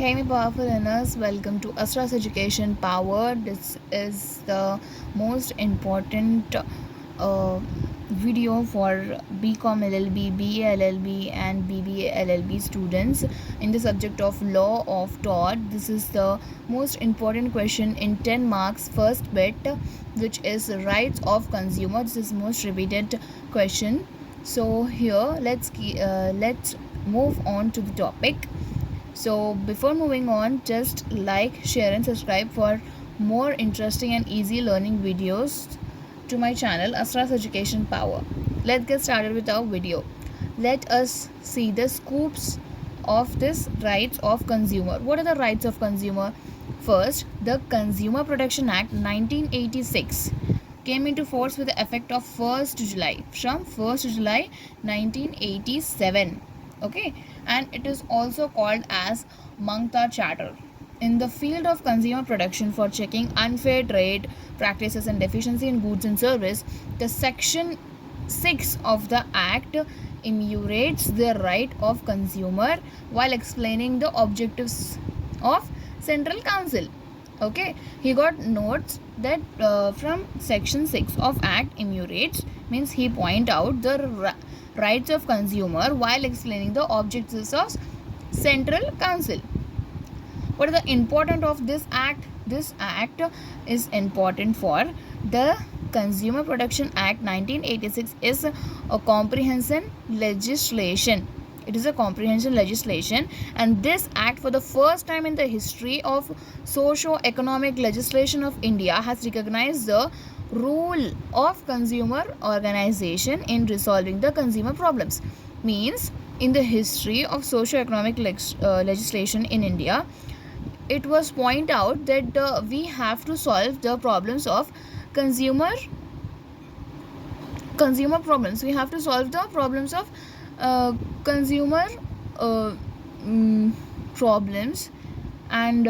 Hey, my powerful learners, welcome to Astra's Education Power. This is the most important video for BCom LLB, BA LLB, and BBA LLB students in the subject of Law of Tort. This is the most important question in 10 marks first bit, which is Rights of Consumer. This is most repeated question. So here, let's move on to the topic. So before moving on, just like, share and subscribe for more interesting and easy learning videos to my channel Astra's Education Power. Let's get started with our video. Let us see the scoops of this rights of consumer. What are the rights of consumer? First, the Consumer Protection Act 1986 came into force with the effect of 1st July from 1st July 1987. Okay, and it is also called as Mangta Charter. In the field of consumer protection for checking unfair trade practices and deficiency in goods and service, the section 6 of the act enumerates the right of consumer while explaining the objectives of Central Council. Okay, he got notes that from section 6 of act enumerates means he point out the rights of consumer while explaining the objectives of Central Council. What is the important of this act? This act is important for the Consumer Protection Act 1986 is a comprehensive legislation. It is a comprehensive legislation, and this act, for the first time in the history of socio-economic legislation of India, has recognized the role of consumer organization in resolving the consumer problems. Means, in the history of socio-economic legislation in India, it was point out that we have to solve the problems of consumer problems. We have to solve the problems of consumer problems, and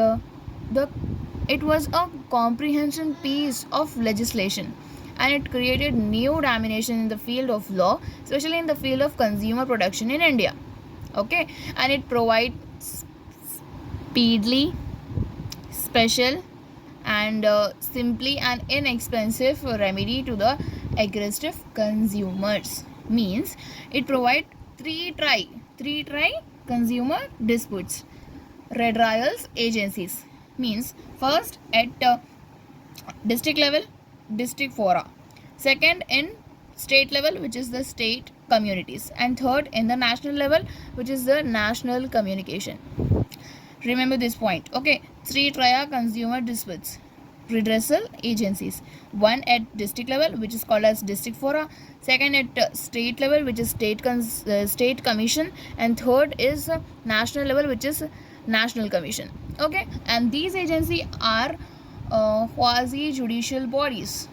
it was a comprehensive piece of legislation, and it created new domination in the field of law, especially in the field of consumer protection in India. Okay, and it provides speedily, special, and simply and inexpensive remedy to the aggressive consumers. Means it provides three try consumer disputes redressals agencies. Means first at district level, district fora, second in state level, which is the state communities, and third in the national level, which is the national communication. Remember this point. Okay, three trial consumer disputes redressal agencies. One at district level, which is called as district fora, second at state level, which is state commission, and third is national level, which is national commission. Okay, and these agencies are quasi judicial bodies.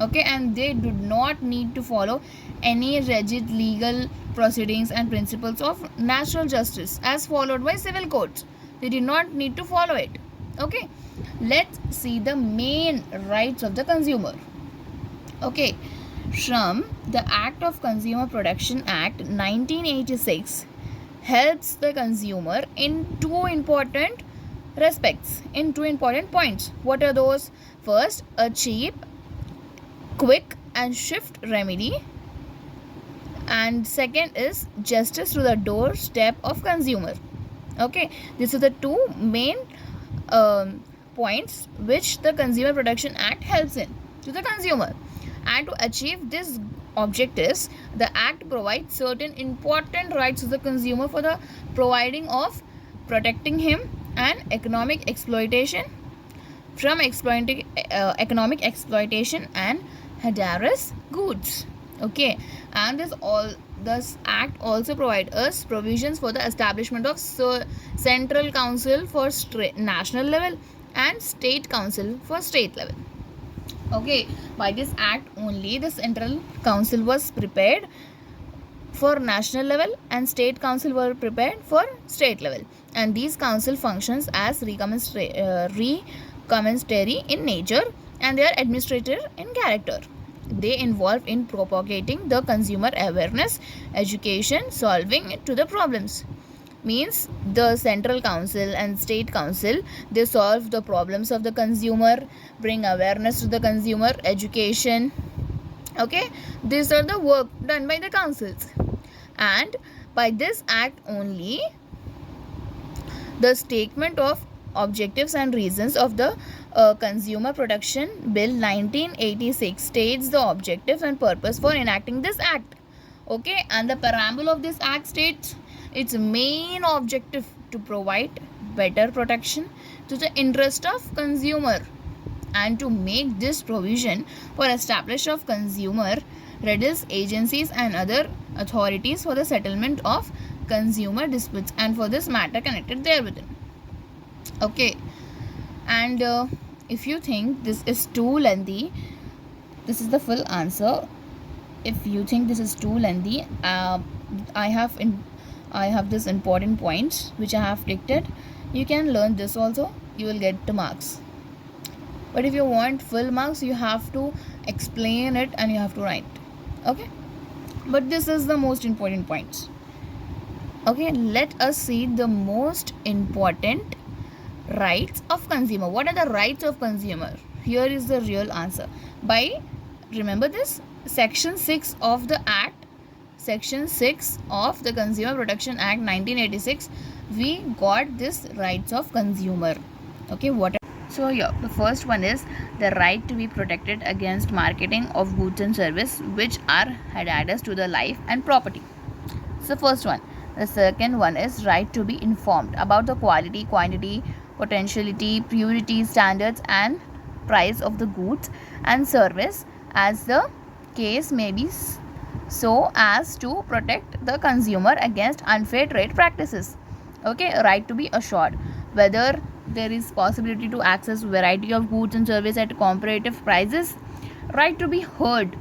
Okay, and they do not need to follow any rigid legal proceedings and principles of natural justice as followed by civil courts. They do not need to follow it. Okay, let's see the main rights of the consumer. Okay, from the Act of Consumer Protection Act 1986 helps the consumer in two important respects, in two important points. What are those? First, a cheap, quick and swift remedy, and second is justice to the doorstep of consumer. Okay, these are the two main points which the Consumer Protection Act helps in to the consumer. And to achieve these objectives, the act provides certain important rights to the consumer for the providing of protecting him and economic exploitation from economic exploitation and hazardous goods. Okay, and this act also provides us provisions for the establishment of Central Council for national level and State Council for state level. Okay, by this act only the Central Council was prepared for national level and State Council were prepared for state level, and these council functions as recommendatory in nature, and they are administrative in character. They involve in propagating the consumer awareness, education, solving to the problems. means the central council and state council, they solve the problems of the consumer, bring awareness to the consumer, education. Okay, these are the work done by the councils. And by this act only, the statement of objectives and reasons of the Consumer Protection Bill 1986 states the objectives and purpose for enacting this act. Okay, and the preamble of this act states its main objective to provide better protection to the interest of consumer, and to make this provision for establishment of consumer redress agencies and other authorities for the settlement of consumer disputes and for this matter connected therewith. Okay, and if you think this is too lengthy, this is the full answer. If you think this is too lengthy, I have this important points which I have dictated. You can learn this also, you will get the marks. But if you want full marks, you have to explain it and you have to write. Okay, but this is the most important points. Okay, let us see the most important rights of consumer. What are the rights of consumer? Here is the real answer. By, remember this, section 6 of the act, section 6 of the Consumer Protection Act 1986, we got this rights of consumer. Okay, what? So here, the first one is the right to be protected against marketing of goods and service which are hazardous to the life and property. So first one. The second one is right to be informed about the quality, quantity, potentiality, purity standards and price of the goods and service as the case may be, so as to protect the consumer against unfair trade practices. Okay, right to be assured whether there is possibility to access variety of goods and service at comparative prices. Right to be heard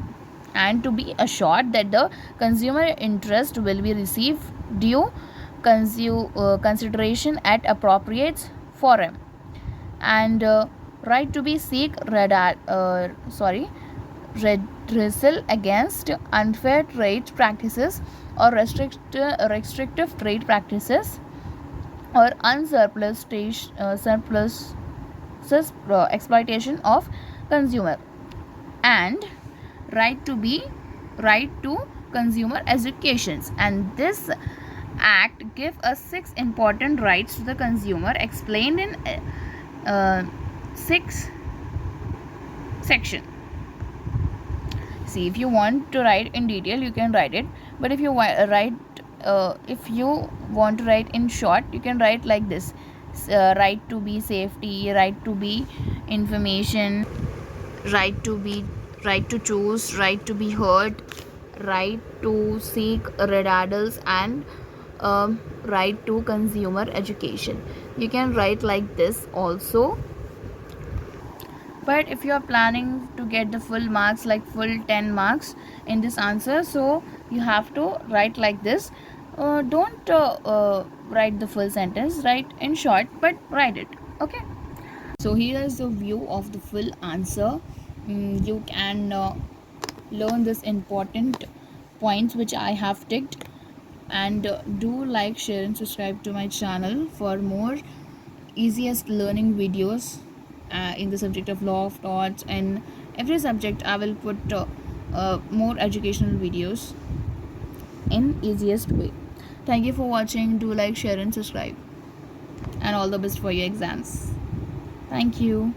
and to be assured that the consumer interest will be received due consideration at appropriate forum. And right to be seek redressal against unfair trade practices or restrictive trade practices or unsurplus exploitation of consumer. And right to consumer educations, and this act give us 6 important rights to the consumer explained in 6 section. See, if you want to write in detail you can write it, but if you if you want to write in short, you can write like this: right to be safety, right to be information, right to choose, right to be heard, right to seek redressals, and right to consumer education. You can write like this also. But if you are planning to get the full marks, like full 10 marks in this answer, so you have to write like this. Don't write the full sentence, write in short, but write it. Okay, so here is the view of the full answer. You can learn this important points which I have ticked, and do like, share and subscribe to my channel for more easiest learning videos in the subject of law of torts, and every subject I will put more educational videos in easiest way. Thank you for watching. Do like, share and subscribe, and all the best for your exams. Thank you.